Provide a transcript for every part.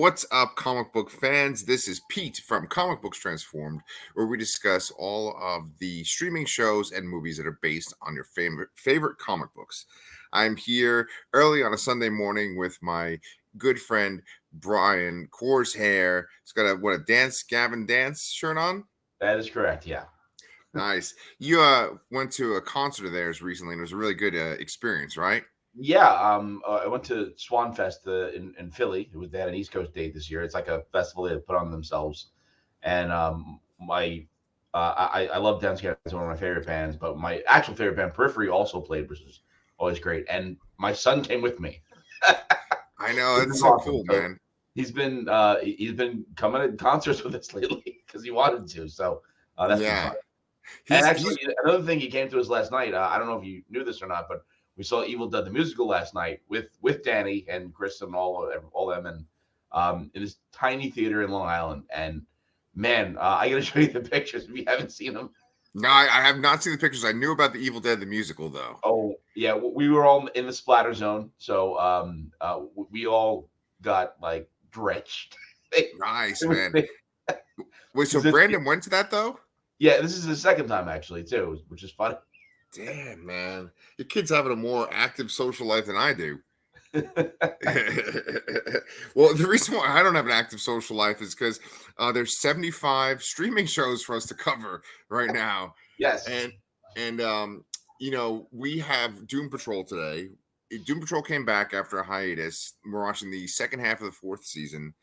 What's up, comic book fans? This is Pete from Comic Books Transformed, where we discuss all of the streaming shows and movies that are based on your favorite comic books. I'm here early on a Sunday morning with my good friend Brian. Coarse hair. He's got a Gavin Dance shirt on. That is correct. Yeah. Nice. You went to a concert of theirs recently, and it was a really good experience, right? Yeah. I went to Swan Fest in Philly. They had an East Coast date this year. It's like a festival they put on themselves. And I love Dance Gavin. It's one of my favorite bands, but my actual favorite band, Periphery, also played, which is always great. And my son came with me. I know, it's so awesome. Cool, man. He's been coming to concerts with us lately because he wanted to. So that's been fun. And actually, another thing, he came to us last night. I don't know if you knew this or not, but we saw Evil Dead the musical last night with Danny and Chris and all them, and in this tiny theater in Long Island. And man, I got to show you the pictures if you haven't seen them. No, I have not seen the pictures. I knew about the Evil Dead the musical, though. Oh yeah, we were all in the splatter zone, so we all got like drenched. Nice, man. Wait, so Brandon went to that though? Yeah, this is the second time actually too, which is funny. Damn, man, your kid's having a more active social life than I do. Well, the reason why I don't have an active social life is because there's 75 streaming shows for us to cover right now. Yes, and you know, we have Doom Patrol today. Doom Patrol came back after a hiatus. We're watching the second half of the fourth season.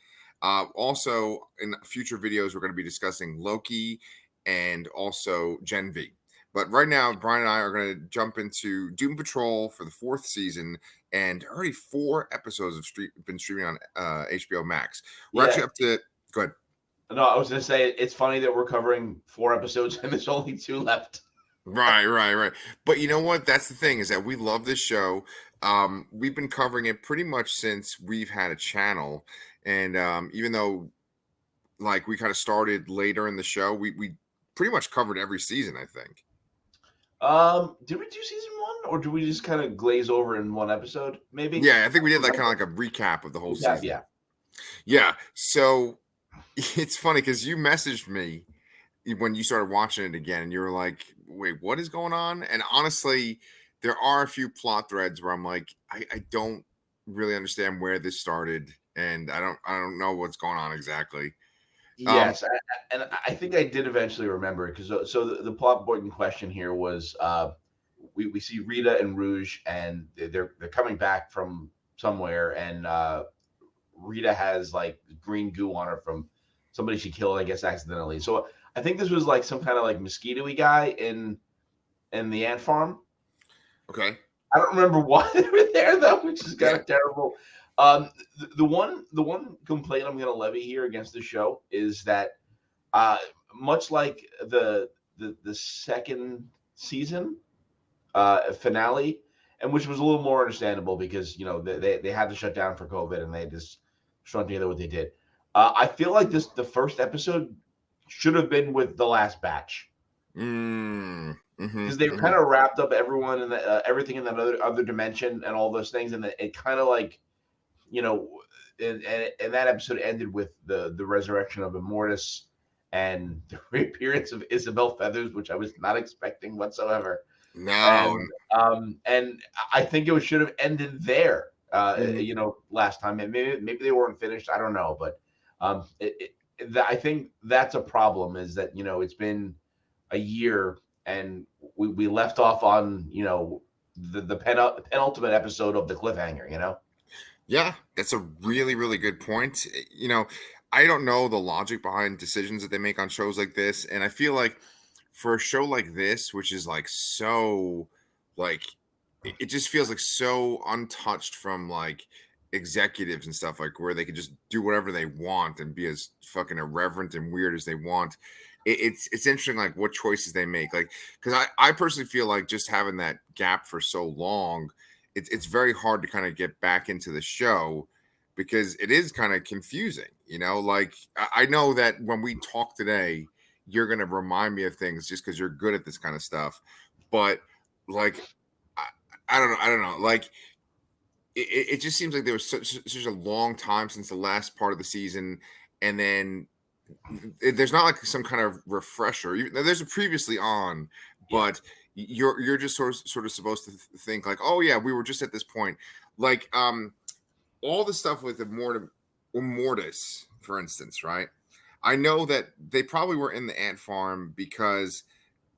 Also, in future videos, we're going to be discussing Loki and also Gen V. But right now, Brian and I are going to jump into Doom Patrol for the fourth season, and already 4 episodes have been streaming on HBO Max. We're actually up to. Go ahead. No, I was going to say it's funny that we're covering 4 episodes and there's only 2 left. Right. But you know what? That's the thing, is that we love this show. We've been covering it pretty much since we've had a channel, and even though like we kind of started later in the show, we pretty much covered every season, I think. Did we do season 1, or did we just kind of glaze over in one episode? Maybe. Yeah, I think we did like kind of like a recap of the whole season. Yeah. So it's funny because you messaged me when you started watching it again, and you were like, "Wait, what is going on?" And honestly, there are a few plot threads where I'm like, I don't really understand where this started, and I don't know what's going on exactly. Yes, and I think I did eventually remember it, because so the plot point in question here was we see Rita and Rouge, and they're coming back from somewhere, and Rita has like green goo on her from somebody she killed, I guess, accidentally. So I think this was like some kind of like mosquito-y guy in the ant farm. Okay. I don't remember why they were there though, which is kind of terrible. The one complaint I'm going to levy here against the show is that, much like the second season finale, and which was a little more understandable because, you know, they had to shut down for COVID and they just strung together what they did. I feel like the first episode should have been with the last batch. Because they kind of wrapped up everyone and everything in that other dimension and all those things, and it kind of like, you know, and that episode ended with the resurrection of Immortimas and the reappearance of Isabel Feathers, which I was not expecting whatsoever. No, and I think it should have ended there. You know, last time, and maybe they weren't finished. I don't know, but I think that's a problem. Is that, you know, it's been a year and we left off on, you know, the penultimate episode of the cliffhanger. You know. Yeah, that's a really, really good point. You know, I don't know the logic behind decisions that they make on shows like this. And I feel like for a show like this, which is like so, like, it just feels like so untouched from like executives and stuff, like where they can just do whatever they want and be as fucking irreverent and weird as they want. It's interesting, like what choices they make. Like, because I personally feel like just having that gap for so long, it's very hard to kind of get back into the show because it is kind of confusing, you know. Like I know that when we talk today, you're going to remind me of things just because you're good at this kind of stuff. But like, I don't know. Like it just seems like there was such a long time since the last part of the season, and then there's not like some kind of refresher. There's a previously on, Yeah. but you're just sort of supposed to think like, oh yeah, we were just at this point. Like all the stuff with Immortus, for instance, right? I know that they probably were in the ant farm because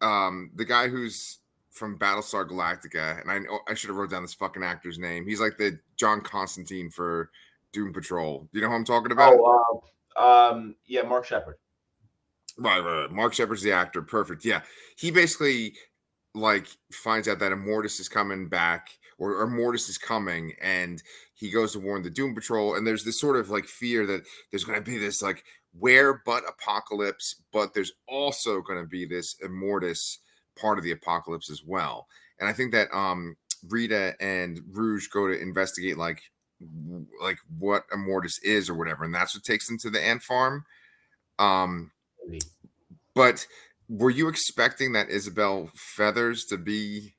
the guy who's from Battlestar Galactica, and I should have wrote down this fucking actor's name. He's like the John Constantine for Doom Patrol. Do you know who I'm talking about? Yeah, Mark Shepard. Right. Mark Shepard's the actor. Perfect. Yeah. He basically like finds out that Immortus is coming back, or Immortus is coming, and he goes to warn the Doom Patrol. And there's this sort of like fear that there's going to be this like where but apocalypse, but there's also going to be this Immortus part of the apocalypse as well. And I think that Rita and Rouge go to investigate like what Immortus is or whatever, and that's what takes them to the ant farm. Um, Maybe. but were you expecting that Isabel Feathers to be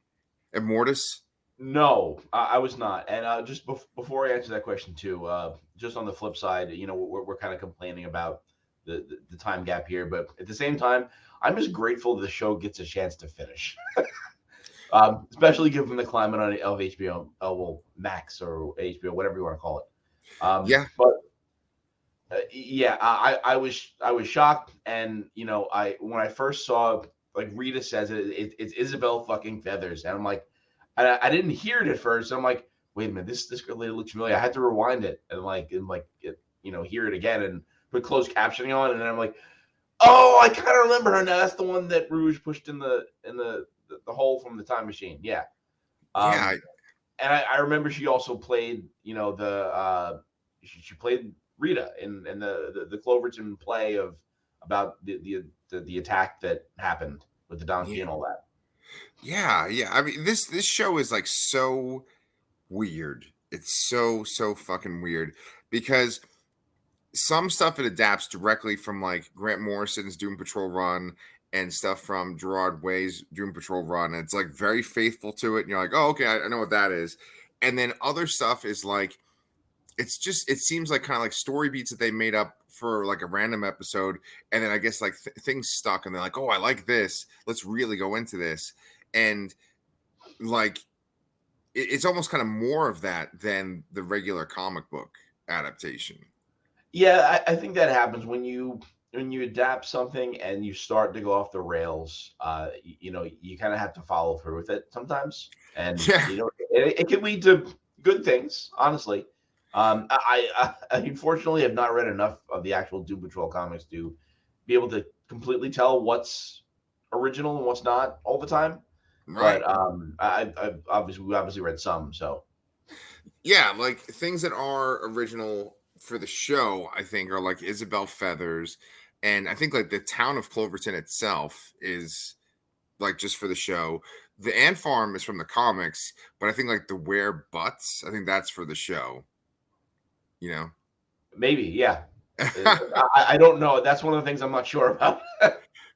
Immortus? No, I was not. And just before I answer that question too, just on the flip side, we're kind of complaining about the time gap here, but at the same time, I'm just grateful the show gets a chance to finish. Especially given the climate of HBO, well, Max or HBO, whatever you want to call it. Yeah, But yeah, I was shocked, and I when I first saw, like, Rita says it's Isabel fucking Feathers, and I'm like, I didn't hear it at first. And I'm like, wait a minute, this lady looks familiar. I had to rewind it and hear it again and put closed captioning on, and then I'm like, oh, I kind of remember her now. That's the one that Rouge pushed in the hole from the time machine. Yeah. yeah, And I remember she also played, she played Rita in the Cloverton play about the attack that happened with the donkey yeah, and all that. yeah. I mean, this show is like so weird. It's so fucking weird because some stuff it adapts directly from like Grant Morrison's Doom Patrol run and stuff from Gerard Way's Doom Patrol run. And it's like very faithful to it. And you're like, oh, okay, I know what that is. And then other stuff is like, it seems like kind of like story beats that they made up for like a random episode. And then I guess like things stuck and they're like, oh, I like this. Let's really go into this. And like, it's almost kind of more of that than the regular comic book adaptation. Yeah, I think that happens when you adapt something and you start to go off the rails. You kind of have to follow through with it sometimes, and Yeah. it can lead to good things. Honestly, I unfortunately have not read enough of the actual Doom Patrol comics to be able to completely tell what's original and what's not all the time. Right. But we obviously read some, so Yeah, like things that are original for the show, I think, are like Isabel Feathers, and I think like the town of Cloverton itself is like just for the show. The Ant Farm is from the comics, but I think like the Where Butts, I think that's for the show. You know. maybe, yeah. I don't know. That's one of the things I'm not sure about.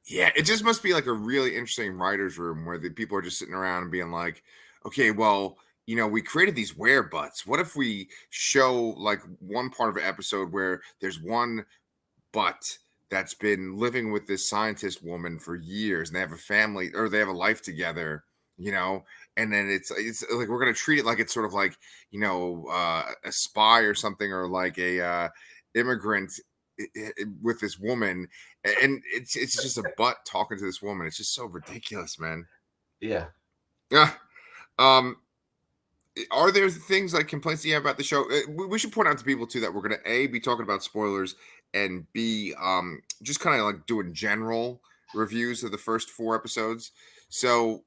Yeah, it just must be like a really interesting writer's room where the people are just sitting around and being like, okay, well, we created these where butts. What if we show like one part of an episode where there's one butt that's been living with this scientist woman for years and they have a family or they have a life together, you know? And then it's like we're gonna treat it like it's sort of like, a spy or something or like a immigrant with this woman, and it's just a butt talking to this woman. It's just so ridiculous, man. Yeah. Yeah. Um, are there things like complaints you have about the show? We should point out to people too that we're gonna be talking about spoilers and b just kind of like doing general reviews of the first 4 episodes. So,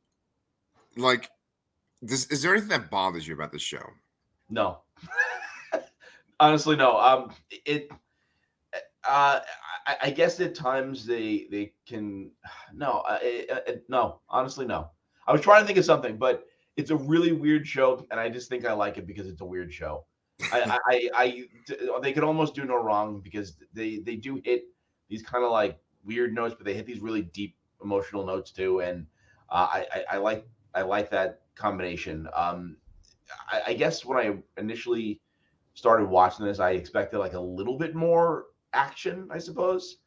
like, is there anything that bothers you about this show? No. Honestly, no. It. Uh, I guess at times they can. No. No. Honestly, no. I was trying to think of something, but it's a really weird show, and I just think I like it because it's a weird show. They could almost do no wrong because they do hit these kind of like weird notes, but they hit these really deep emotional notes too, and I like that combination. I guess when I initially started watching this, I expected like a little bit more action, I suppose.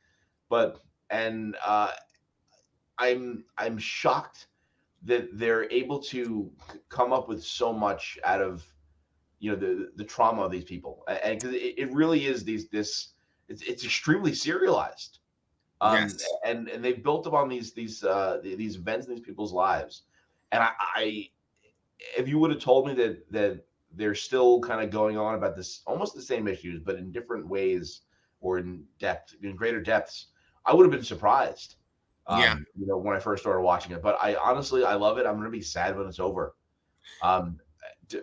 But and I'm shocked that they're able to come up with so much out of the trauma of these people, and because it really is it's extremely serialized, Yes. and they've built upon these events in these people's lives, and I if you would have told me that they're still kind of going on about this almost the same issues but in different ways or in greater depths, I would have been surprised. Yeah. When I first started watching it, but I honestly I love it. I'm gonna be sad when it's over. Um,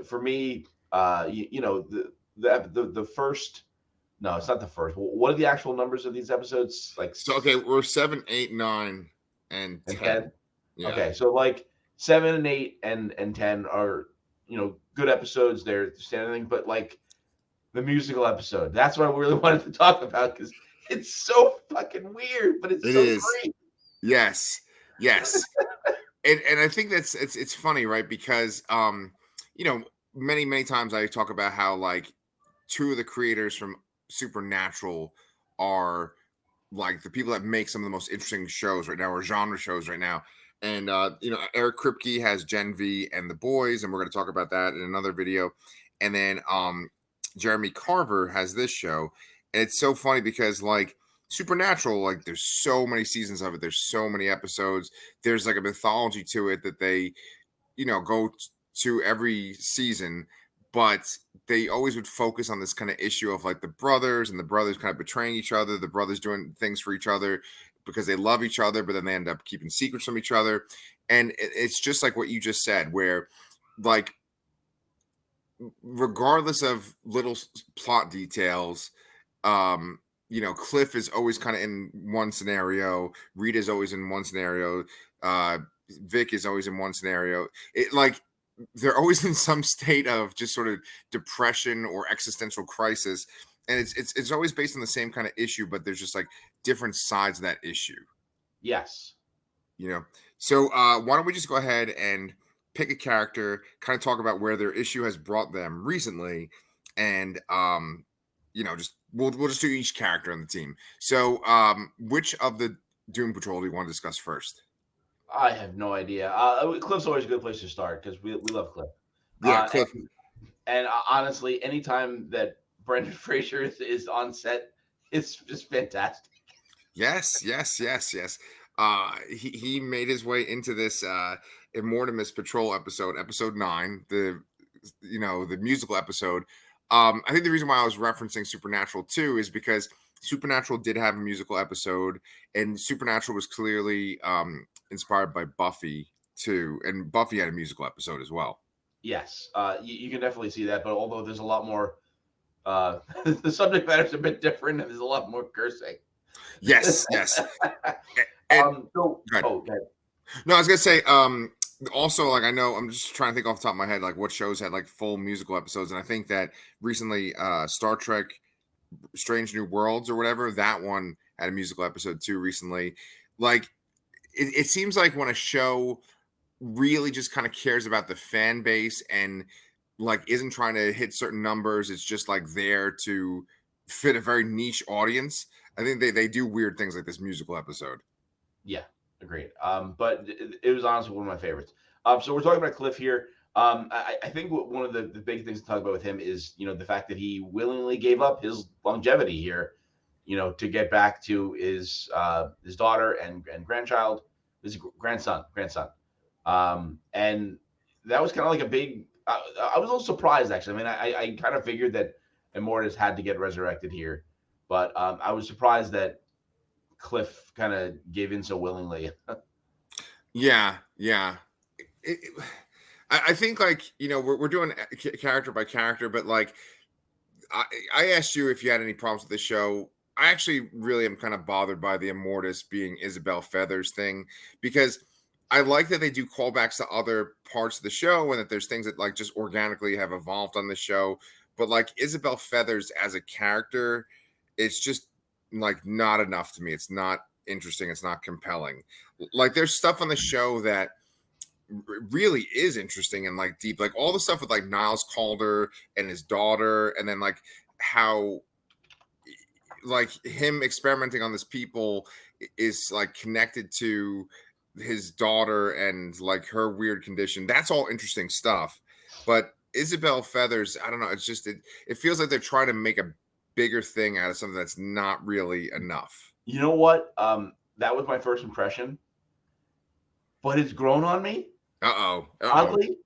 for me, the first. No, it's not the first. What are the actual numbers of these episodes? Like So okay, we're 7, 8, 9, and and 10. 10. Yeah. Okay, so like 7 and 8 and 10 are good episodes. They're standing, but like the musical episode, that's what I really wanted to talk about because it's so fucking weird, but it's It so is. great. Yes. Yes. And I think that's it's funny, right? Because you know, many times I talk about how like two of the creators from Supernatural are like the people that make some of the most interesting shows right now or genre shows right now. And Eric Kripke has Gen V and The Boys, and we're going to talk about that in another video. And then Jeremy Carver has this show. And it's so funny because like Supernatural, like there's so many seasons of it, there's so many episodes, there's like a mythology to it that they go to every season, but they always would focus on this kind of issue of like the brothers and the brothers kind of betraying each other, the brothers doing things for each other because they love each other, but then they end up keeping secrets from each other. And it's just like what you just said, where like regardless of little plot details, Cliff is always kind of in one scenario, Rita's always in one scenario, uh, Vic is always in one scenario. It like they're always in some state of just sort of depression or existential crisis, and it's always based on the same kind of issue, but there's just like different sides of that issue. Yes. you know so why don't we just go ahead and pick a character, kind of talk about where their issue has brought them recently, and just we'll just do each character on the team. So which of the Doom Patrol do you want to discuss first? I have no idea. Cliff's always a good place to start because we love Cliff. Yeah, Uh, Cliff. and honestly, anytime that Brendan Fraser is on set, it's just fantastic. Yes, yes, yes, yes. He made his way into this Immortimas Patrol episode 9, the musical episode. I think the reason why I was referencing Supernatural too is because Supernatural did have a musical episode, and Supernatural was clearly inspired by Buffy too, and Buffy had a musical episode as well. Yes, you can definitely see that. But although there's a lot more, the subject matter is a bit different, and there's a lot more cursing. Yes, yes. And So, go ahead. okay. No, I was gonna say, also like I know I'm just trying to think off the top of my head like what shows had like full musical episodes, and I think that recently Star Trek Strange New Worlds or whatever, that one had a musical episode too recently. Like it seems like when a show really just kind of cares about the fan base and like isn't trying to hit certain numbers, it's just like there to fit a very niche audience. I think they do weird things like this musical episode. Yeah, agreed. But it was honestly one of my favorites. So we're talking about Cliff here. I think one of the big things to talk about with him is the fact that he willingly gave up his longevity here, to get back to his daughter and grandchild, his grandson. And that was kind of like a big. I was a little surprised actually. I mean, I kind of figured that Immortus had to get resurrected here, but I was surprised that Cliff kind of gave in so willingly. Yeah, yeah. I think like we're doing character by character, but like I asked you if you had any problems with the show. I actually really am kind of bothered by the Immortus being Isabel Feathers thing, because I like that they do callbacks to other parts of the show and that there's things that like just organically have evolved on the show. But like Isabel Feathers as a character, it's just like not enough to me. It's not interesting. It's not compelling. Like there's stuff on the show that really is interesting and like deep. Like all the stuff with like Niles Calder and his daughter, and then like how like him experimenting on this people is like connected to his daughter and like her weird condition. That's all interesting stuff. But Isabel Feathers, I don't know. It's just it feels like they're trying to make a bigger thing out of something that's not really enough. You know what? That was my first impression, but it's grown on me. Uh-oh. Oddly,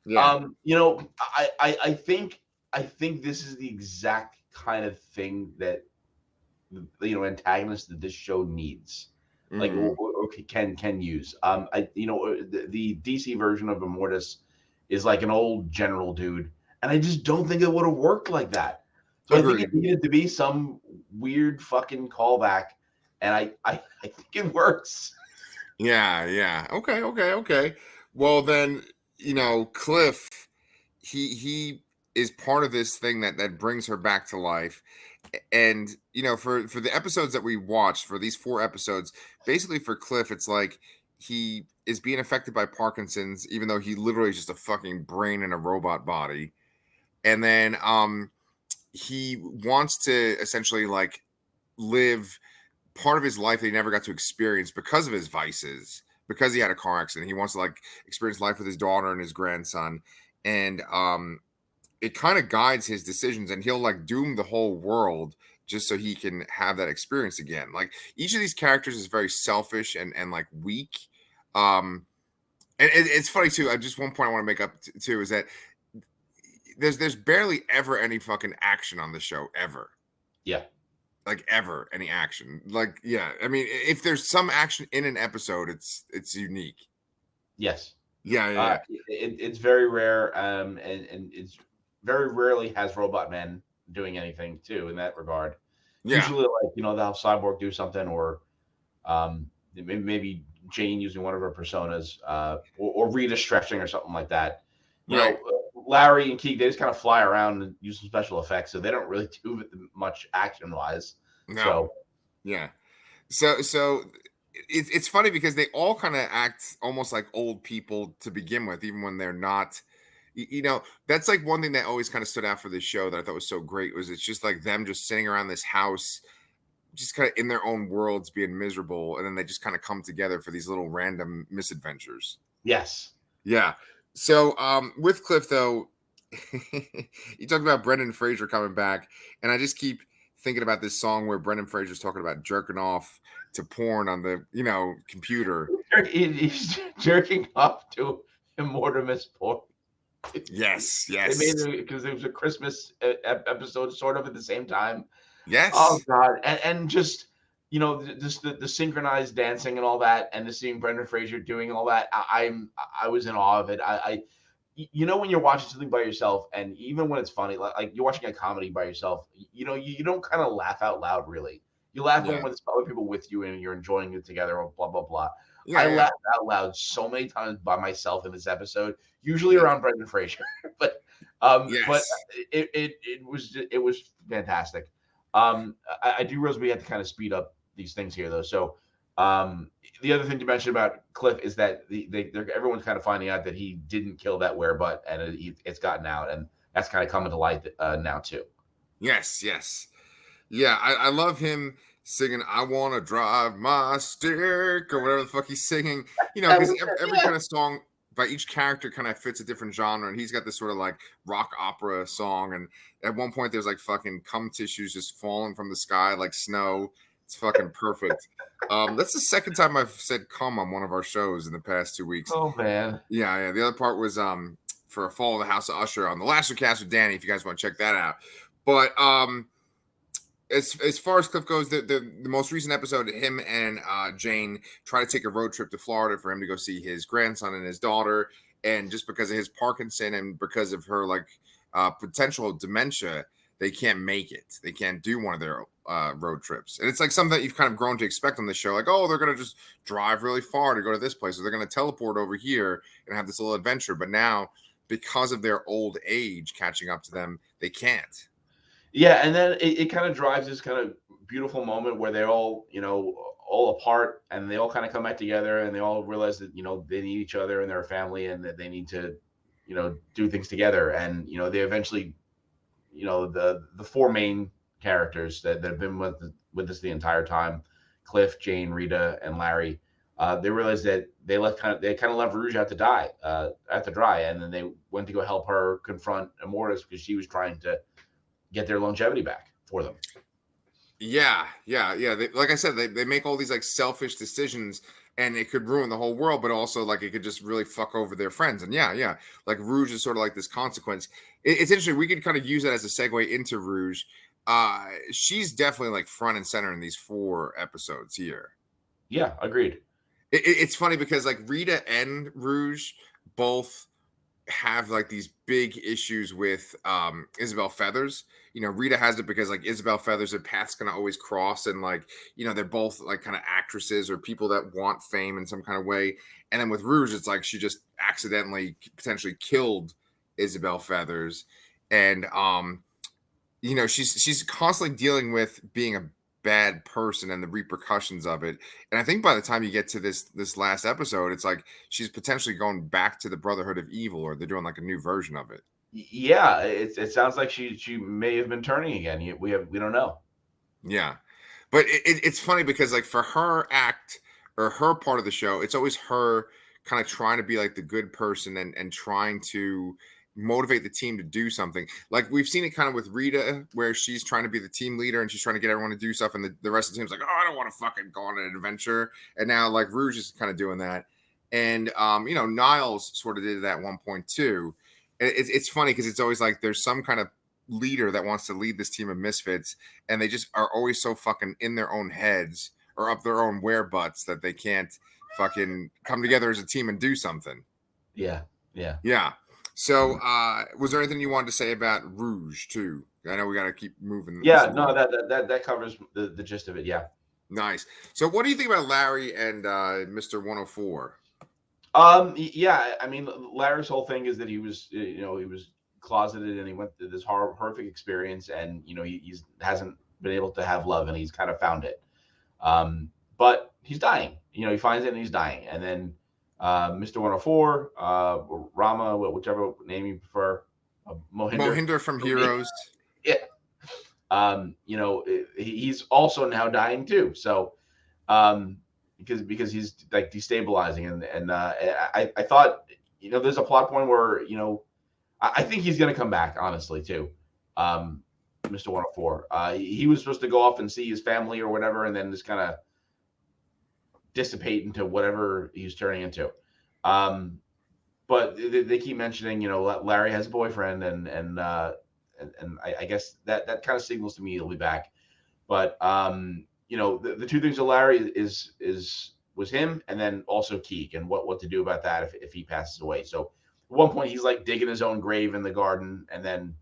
Yeah. I think this is the exact kind of thing that antagonist that this show needs, like Mhm. or can use. The DC version of Immortus is like an old general dude, and I just don't think it would have worked like that. So I think it Agreed. needed to be some weird fucking callback, and I think it works. Yeah. Okay. Well then, Cliff, he is part of this thing that brings her back to life. And for the episodes that we watched, for these 4 episodes, basically for Cliff, it's like he is being affected by Parkinson's, even though he literally is just a fucking brain in a robot body. And then he wants to essentially like live part of his life that he never got to experience because of his vices, because he had a car accident. He wants to like experience life with his daughter and his grandson. And it kind of guides his decisions, and he'll like doom the whole world just so he can have that experience again. Like each of these characters is very selfish and like weak. And it's funny too. Just one point I want to make up too is that there's barely ever any fucking action on the show ever. Yeah. Like ever any action. Like yeah, I mean if there's some action in an episode, it's unique. Yes. Yeah. It's very rare, and it's very rarely has Robot Man doing anything too in that regard. It's Yeah. usually like they'll have Cyborg do something, or maybe Jane using one of her personas, or Rita stretching or something like that. Right. Larry and Keeg, they just kind of fly around and use some special effects, so they don't really do much action wise. No. So Yeah. So it's funny because they all kind of act almost like old people to begin with, even when they're not. That's like one thing that always kind of stood out for this show that I thought was so great was it's just like them just sitting around this house, just kind of in their own worlds, being miserable, and then they just kind of come together for these little random misadventures. yes, Yeah. So with Cliff though, you talked about Brendan Fraser coming back, and I just keep thinking about this song where Brendan Fraser's talking about jerking off to porn on the computer. he's jerking off to Immortimas Patrol. Yes, They made yes, it because it was a Christmas episode, sort of at the same time. Oh yes. God, and just just the synchronized dancing and all that, and seeing Brendan Fraser doing all that, I was in awe of it. When you're watching something by yourself, and even when it's funny, like you're watching a comedy by yourself, you don't kind of laugh out loud, really. You laugh when Yeah, it's other people with you and you're enjoying it together, or blah blah blah. I yeah. laughed out loud so many times by myself in this episode, usually Yeah. around Brendan Fraser, but Yes. it was fantastic. I do realize we had to kind of speed up these things here, though. So, the other thing to mention about Cliff is that everyone's kind of finding out that he didn't kill that werebutt, and it's gotten out, and that's kind of coming to light now too. Yes. Yeah, I love him singing "I Want to Drive My Stick" or whatever the fuck he's singing. Because every Yeah. kind of song by each character kind of fits a different genre, and he's got this sort of like rock opera song. And at one point, there's like fucking cum tissues just falling from the sky like snow. It's fucking perfect. That's the second time I've said "cum" on one of our shows in the past 2 weeks. Oh man. Yeah. The other part was for a Fall of the House of Usher on the Last Cast with Danny. If you guys want to check that out, but as far as Cliff goes, the most recent episode, him and Jane try to take a road trip to Florida for him to go see his grandson and his daughter. And just because of his Parkinson and because of her like potential dementia, they can't make it. They can't do one of their road trips. And it's like something that you've kind of grown to expect on the show. Like, oh, they're going to just drive really far to go to this place, or they're going to teleport over here and have this little adventure. But now, because of their old age catching up to them, they can't. Yeah, and then it kind of drives this kind of beautiful moment where they're all, all apart, and they all kind of come back together, and they all realize that they need each other and they're a family, and that they need to do things together. And they eventually, the four main characters that have been with us the entire time, Cliff, Jane, Rita, and Larry. They realized that they kind of left Rouge out to die, at the dry, and then they went to go help her confront Immortus because she was trying to get their longevity back for them. Yeah, yeah. Like I said, they make all these like selfish decisions, and it could ruin the whole world, but also like it could just really fuck over their friends. And yeah, like Rouge is sort of like this consequence. It's interesting. We could kind of use that as a segue into Rouge. She's definitely like front and center in these 4 episodes here. Yeah, agreed. It's funny because like Rita and Rouge both have like these big issues with Isabel Feathers. Rita has it because like Isabel Feathers, their paths gonna always cross, and like they're both like kind of actresses or people that want fame in some kind of way. And then with Rouge, it's like she just accidentally potentially killed Isabel Feathers, and she's constantly dealing with being a bad person and the repercussions of it. And I think by the time you get to this last episode, it's like she's potentially going back to the Brotherhood of Evil, or they're doing like a new version of it. Yeah, it sounds like she may have been turning again. We don't know. Yeah, but it's funny because like for her act or her part of the show, it's always her kind of trying to be like the good person and trying to motivate the team to do something. Like we've seen it kind of with Rita, where she's trying to be the team leader and she's trying to get everyone to do stuff, and the rest of the team's like, oh, I don't want to fucking go on an adventure. And now like Rouge is kind of doing that, and Niles sort of did that at one point too. It's funny because it's always like there's some kind of leader that wants to lead this team of misfits, and they just are always so fucking in their own heads or up their own where butts that they can't fucking come together as a team and do something. Yeah. So was there anything you wanted to say about Rouge too? I know we got to keep moving. Yeah, no, that covers the gist of it. Yeah. Nice. So what do you think about Larry and Mr. 104? Yeah, I mean, Larry's whole thing is that he was closeted, and he went through this horrific experience, and he hasn't been able to have love, and he's kind of found it. But he's dying. He finds it and he's dying. And then Mr. 104, or Rama, whichever name you prefer, Mohinder from Heroes. Yeah. He's also now dying too. So, because he's like destabilizing, and I thought there's a plot point where I think he's gonna come back, honestly, too. Mr. 104. He was supposed to go off and see his family or whatever, and then just kind of dissipate into whatever he's turning into. But they keep mentioning, Larry has a boyfriend, and I guess that kind of signals to me he'll be back. But the two things of Larry was him, and then also Keeg, and what to do about that if he passes away. So at one point he's like digging his own grave in the garden, and then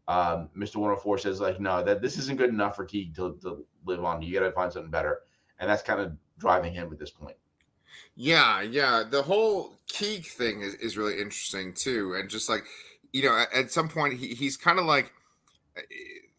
Mr. 104 says like, no, that this isn't good enough for Keeg to live on. You got to find something better, and that's kind of driving him at this point. Yeah. The whole Keeg thing is really interesting too, and just like at some point he's kind of like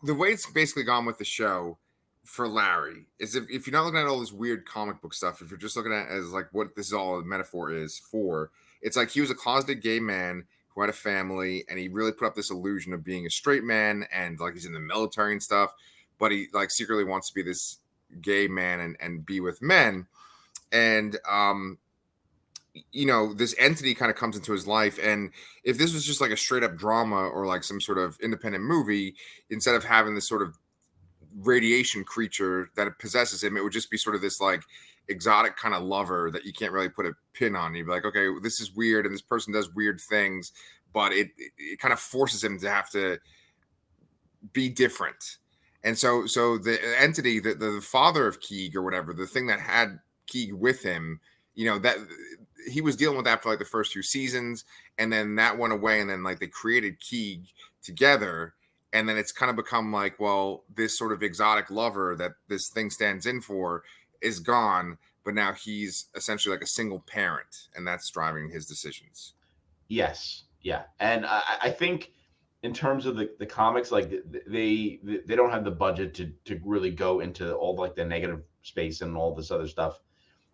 the way it's basically gone with the show for Larry is if you're not looking at all this weird comic book stuff, if you're just looking at it as like what this is all a metaphor is for, it's like he was a closeted gay man who had a family, and he really put up this illusion of being a straight man, and like he's in the military and stuff, but he like secretly wants to be this gay man and be with men. And this entity kind of comes into his life, and if this was just like a straight up drama or like some sort of independent movie, instead of having this sort of radiation creature that possesses him, it would just be sort of this like exotic kind of lover that you can't really put a pin on. You'd be like, okay, this is weird, and this person does weird things, but it kind of forces him to have to be different. And so the entity, the father of Keeg or whatever, the thing that had Keeg with him, that he was dealing with that for like the first 2 seasons, and then that went away, and then like they created Keeg together, and then it's kind of become like, well, this sort of exotic lover that this thing stands in for is gone, but now he's essentially like a single parent, and that's driving his decisions. Yes, yeah, and I think in terms of the comics, like they don't have the budget to really go into all like the negative space and all this other stuff.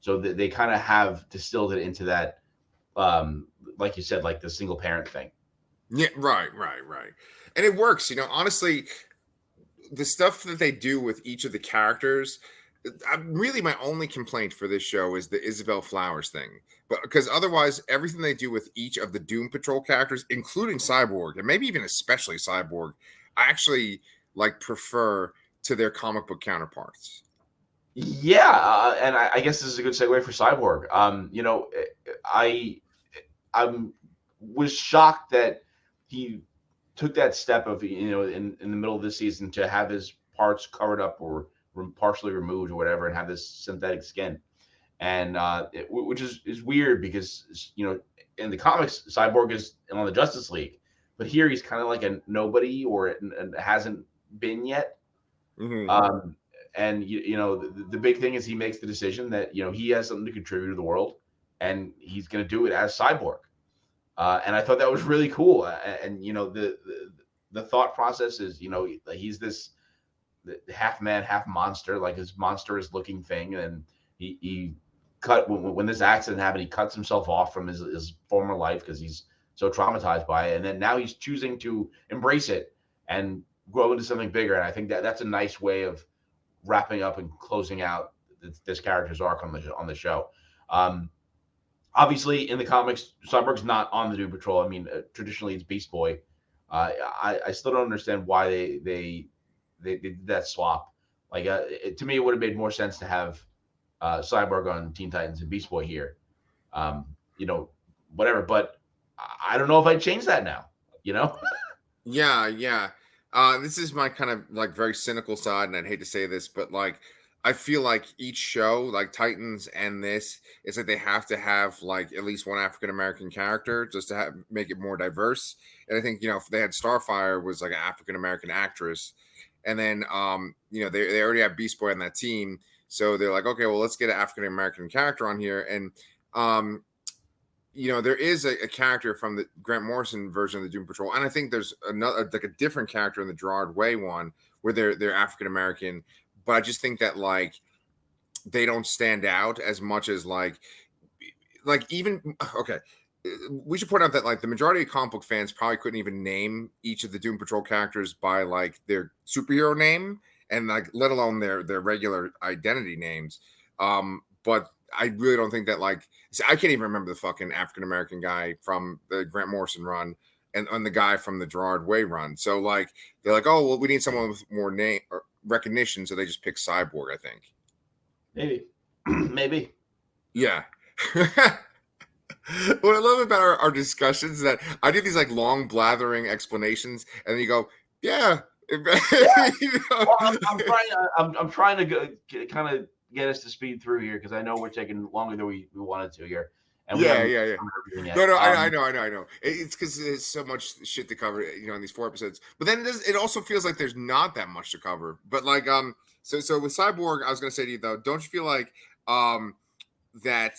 So they kind of have distilled it into that, like you said, like the single parent thing. Yeah, right. And it works, honestly, the stuff that they do with each of the characters. Really, my only complaint for this show is the Isabel Flowers thing, but because otherwise, everything they do with each of the Doom Patrol characters, including Cyborg, and maybe even especially Cyborg, I actually like prefer to their comic book counterparts. Yeah, and I guess this is a good segue for Cyborg. I I'm was shocked that he took that step of in the middle of this season to have his parts covered up or partially removed or whatever, and have this synthetic skin, and which is weird because in the comics Cyborg is on the Justice League, but here he's kind of like a nobody or and hasn't been yet. Mm-hmm. Um, and the big thing is he makes the decision that he has something to contribute to the world, and he's going to do it as Cyborg. And I thought that was really cool. And the thought process is he's this half man, half monster, like his monstrous looking thing, and he cut when this accident happened. He cuts himself off from his former life because he's so traumatized by it, and then now he's choosing to embrace it and grow into something bigger. And I think that that's a nice way of wrapping up and closing out this character's arc on the show. Obviously, in the comics, Cyborg's not on the Doom Patrol. I mean, traditionally it's Beast Boy. I still don't understand why they did that swap. Like to me, it would have made more sense to have Cyborg on Teen Titans and Beast Boy here. Um, Whatever. But I don't know if I'd change that now. Yeah. This is my kind of like very cynical side, and I'd hate to say this, but like I feel like each show, like Titans and this, it's like they have to have like at least one African American character just to make it more diverse. And I think if they had Starfire was like an African American actress, and then they already have Beast Boy on that team, so they're like, okay, well let's get an African American character on here, and there is a character from the Grant Morrison version of the Doom Patrol, and I think there's another like a different character in the Gerard Way one where they're African American, but I just think that like they don't stand out as much as like even okay. We should point out that like the majority of comic book fans probably couldn't even name each of the Doom Patrol characters by like their superhero name, and like let alone their regular identity names. But I really don't think that like I can't even remember the fucking African American guy from the Grant Morrison run and the guy from the Gerard Way run. So like they're like, oh well, we need someone with more name or recognition, so they just pick Cyborg. I think Maybe, maybe. Yeah. What I love about our discussions is that I do these like long blathering explanations, and then you go, yeah. Yeah. Well, I'm trying to kind of get us to speed through here because I know we're taking longer than we wanted to here. And we haven't Yeah. No, I know. It's because there's so much shit to cover, in these 4 episodes. But then it also feels like there's not that much to cover. But like, so with Cyborg, I was gonna say to you though, don't you feel like, that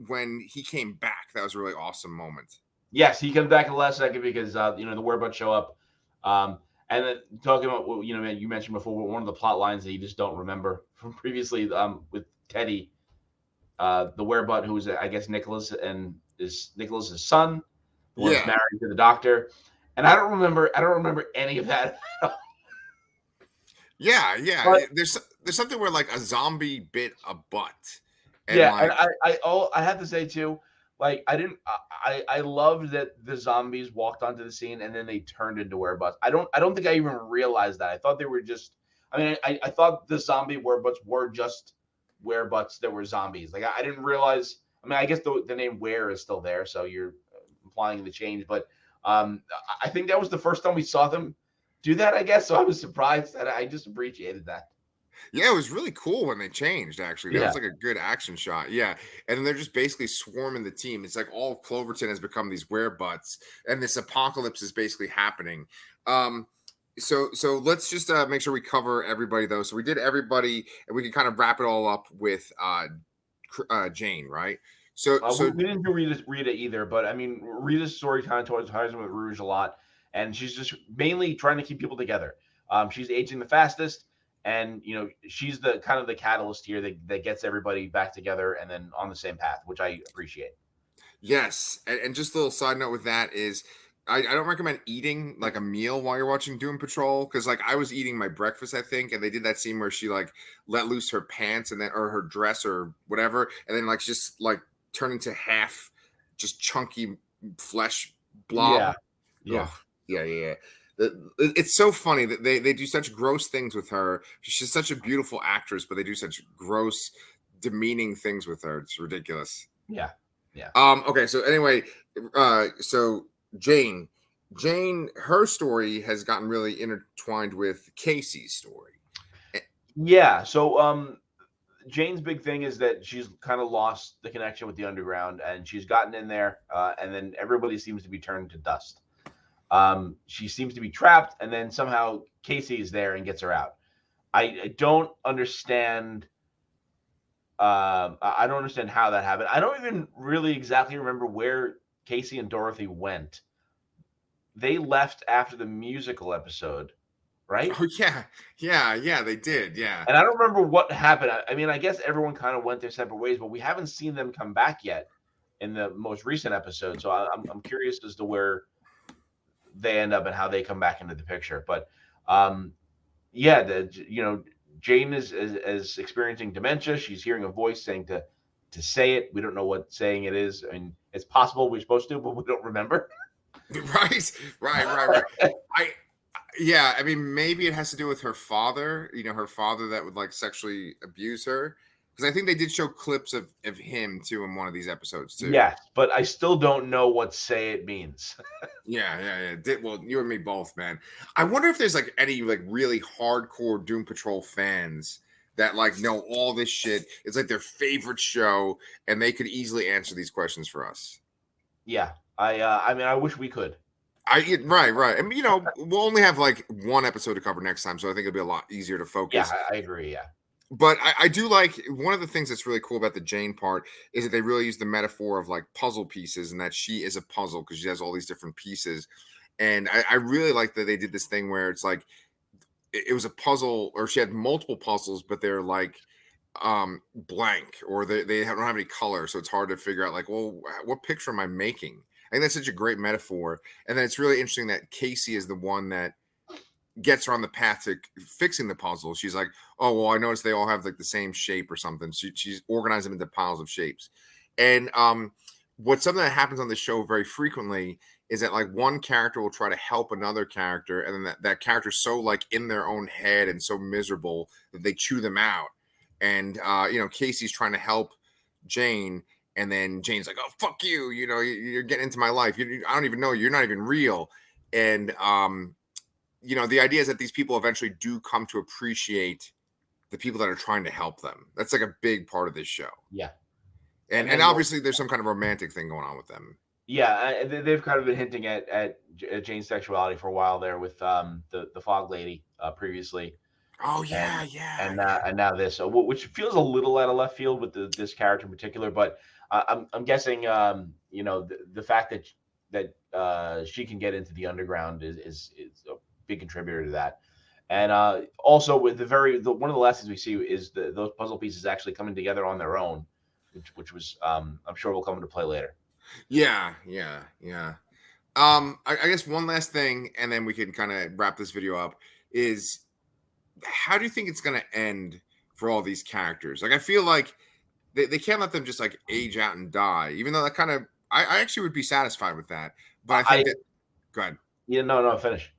when he came back, that was a really awesome moment? Yes, he comes back at the last second because the Werebuds show up. And then talking about what you mentioned before, one of the plot lines that you just don't remember from previously with Teddy, the Werebud, who is I guess Nicholas and is Nicholas's son, the one that's married to the doctor, and I don't remember any of that. Yeah. But, there's something where like a zombie bit a butt. And and I have to say too, like I loved that the zombies walked onto the scene and then they turned into werebuds. I don't think I even realized that. I thought they were just. I mean, I thought the zombie werebuds were just werebuds that were zombies. Like I didn't realize. I mean, I guess the name Were is still there, so you're implying the change. But I think that was the first time we saw them do that. I guess so. I was surprised that I just appreciated that. Yeah, it was really cool when they changed, actually. That was like a good action shot. Yeah. And then they're just basically swarming the team. It's like all of Cloverton has become these werebutts, and this apocalypse is basically happening. So let's just make sure we cover everybody though. So we did everybody, and we can kind of wrap it all up with Jane, right? So we didn't do Rita either, but I mean Rita's story kind of ties in with Rouge a lot. and she's just mainly trying to keep people together. She's aging the fastest, and she's the kind of the catalyst here that gets everybody back together and then on the same path, which I appreciate. Yes, and just a little side note with that is, I don't recommend eating like a meal while you're watching Doom Patrol, because like I was eating my breakfast, I think, and they did that scene where she like let loose her pants and then or her dress or whatever, and then like just like turned into half just chunky flesh blob. Yeah, yeah, Oh, yeah, yeah, yeah. It's so funny that they do such gross things with her. She's such a beautiful actress, but they do such gross, demeaning things with her. It's ridiculous. yeah, yeah. Okay, so anyway, so Jane, her story has gotten really intertwined with Casey's story. Eh, Yeah. So Jane's big thing is that she's kind of lost the connection with the underground, and she's gotten in there, and then everybody seems to be turned to dust. She seems to be trapped, and then somehow Casey is there and gets her out. I don't understand. I don't understand how that happened. I don't even really exactly remember where Casey and Dorothy went. They left after the musical episode, right? Oh yeah, yeah, yeah, they did, yeah. And I don't remember what happened. I mean, I guess everyone kind of went their separate ways, but we haven't seen them come back yet in the most recent episode. So I'm curious as to where they end up and how they come back into the picture. But yeah, Jane is experiencing dementia. She's hearing a voice saying to say it. We don't know what saying it is. I mean, it's possible we're supposed to, but we don't remember. Right. I Yeah, I mean, maybe it has to do with her father. Her father that would like sexually abuse her. Because I think they did show clips of him too in one of these episodes too. Yes, but I still don't know what say it means. Yeah. Well, you and me both, man. I wonder if there's like any like really hardcore Doom Patrol fans that like know all this shit. It's like their favorite show, and they could easily answer these questions for us. Yeah, I mean, I wish we could. Right. I mean, we'll only have like one episode to cover next time, so I think it'll be a lot easier to Yeah, focus. I agree. Yeah. But I do like one of the things that's really cool about the Jane part is that they really use the metaphor of like puzzle pieces, and that she is a puzzle because she has all these different pieces. And I really like that they did this thing where it's like it was a puzzle, or she had multiple puzzles, but they're like blank, or they don't have any color, so it's hard to figure out like, well, what picture am I making? I think that's such a great metaphor. And then it's really interesting that Casey is the one that gets her on the path to fixing the puzzle. She's like, oh, well, I noticed they all have like the same shape or something. She's organized them into piles of shapes. And what's something that happens on the show very frequently is that like one character will try to help another character, and then that character's so like in their own head and so miserable that they chew them out. And Casey's trying to help Jane, and then Jane's like, oh, fuck you, you're getting into my life. I don't even know, you're not even real. And the idea is that these people eventually do come to appreciate the people that are trying to help them. That's like a big part of this show. Yeah. And obviously there's some kind of romantic thing going on with them. Yeah, they've kind of been hinting at Jane's sexuality for a while there with the Fog Lady previously. Oh yeah, and yeah. and now this, which feels a little out of left field with this character in particular. But I'm guessing the fact that she can get into the underground is a big contributor to that. And also with one of the last things we see is those puzzle pieces actually coming together on their own, which was I'm sure will come into play later. Yeah. I guess one last thing, and then we can kind of wrap this video up, is how do you think it's going to end for all these characters? Like, I feel like they can't let them just like age out and die, even though that kind of, I actually would be satisfied with that. But I think that, go ahead. Yeah, no, finish.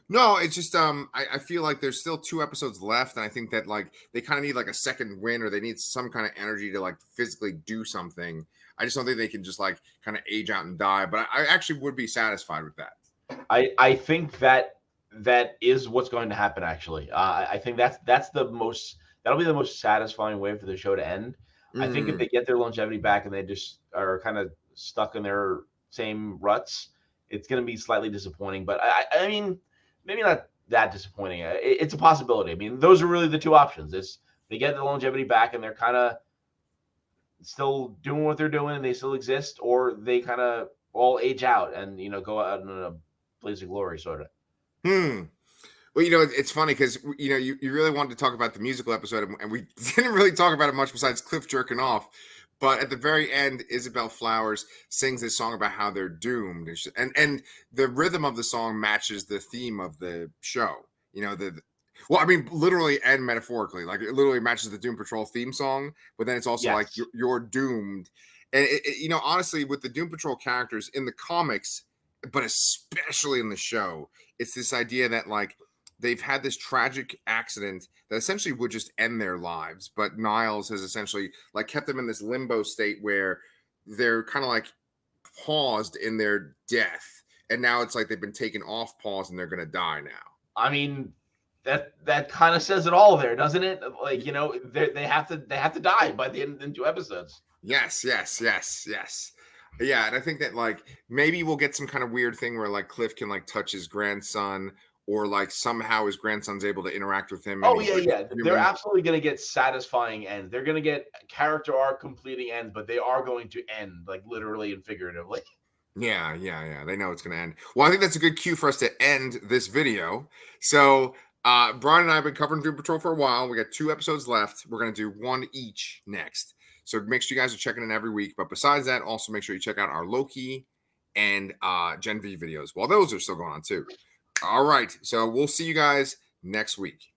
No, it's just I feel like there's still 2 episodes left, and I think that like they kind of need like a second win, or they need some kind of energy to like physically do something. I just don't think they can just like kind of age out and die. But I actually would be satisfied with that. I think that is what's going to happen. Actually, I think that'll be the most satisfying way for the show to end. I think if they get their longevity back and they just are kind of stuck in their same ruts, it's going to be slightly disappointing. But I mean, maybe not that disappointing. It's a possibility. I mean, those are really the 2 options. It's they get the longevity back and they're kind of still doing what they're doing and they still exist, or they kind of all age out and go out on a Blaze of Glory, sort of. Hmm. Well, it's funny because you really wanted to talk about the musical episode, and we didn't really talk about it much besides Cliff jerking off. But at the very end, Isabel Flowers sings this song about how they're doomed, and the rhythm of the song matches the theme of the show. Well, I mean, literally and metaphorically, like it literally matches the Doom Patrol theme song, but then it's also like Yes. you're doomed. And honestly, with the Doom Patrol characters in the comics, but especially in the show, it's this idea that like they've had this tragic accident that essentially would just end their lives, but Niles has essentially like kept them in this limbo state where they're kind of like paused in their death, and now it's like they've been taken off pause and they're going to die now. I mean, that kind of says it all there, doesn't it? Like, they have to die by the end in 2 episodes. Yes. Yeah, and I think that like maybe we'll get some kind of weird thing where like Cliff can like touch his grandson, or like somehow his grandson's able to interact with him. And Oh he's yeah, like yeah. They're human. absolutely going to get satisfying ends. They're going to get character arc completing ends, but they are going to end like literally and figuratively. Yeah. They know it's going to end. Well, I think that's a good cue for us to end this video. So, Brian and I have been covering Doom Patrol for a while. We got 2 episodes left. We're going to do one each next. So make sure you guys are checking in every week. But besides that, also make sure you check out our Loki and Gen V videos. Well, those are still going on too. All right. So we'll see you guys next week.